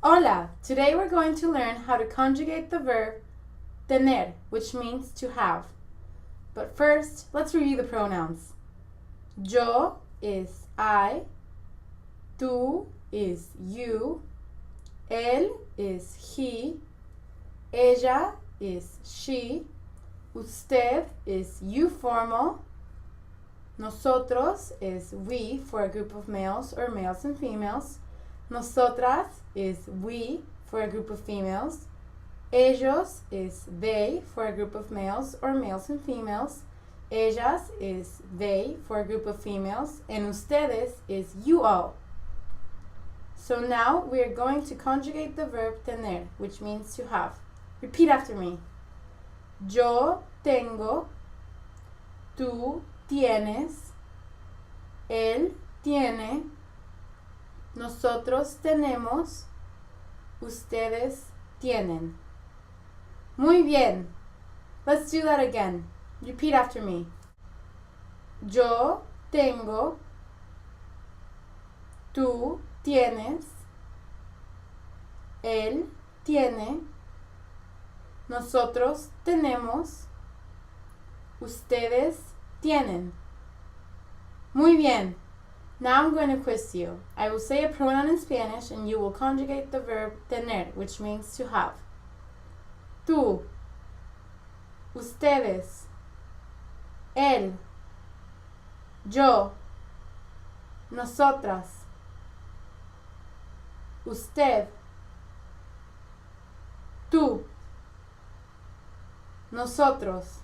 Hola! Today we're going to learn how to conjugate the verb tener, which means to have. But first, let's review the pronouns. Yo is I, tú is you, él is he, ella is she, usted is you formal, nosotros is we for a group of males or males and females, nosotras is we for a group of females, ellos is they for a group of males or males and females, ellas is they for a group of females, and ustedes is you all. So now we are going to conjugate the verb tener, which means to have. Repeat after me. Yo tengo, tú tienes, él tiene, nosotros tenemos, ustedes tienen. Muy bien. Let's do that again. Repeat after me. Yo tengo, tú tienes, él tiene, nosotros tenemos, ustedes tienen. Muy bien. Now I'm going to quiz you. I will say a pronoun in Spanish and you will conjugate the verb tener, which means to have. Tú, ustedes, él, yo, nosotras, usted, tú, nosotros,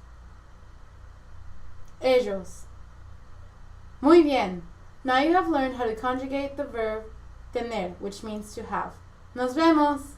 ellos. Muy bien. Now you have learned how to conjugate the verb tener, which means to have. Nos vemos!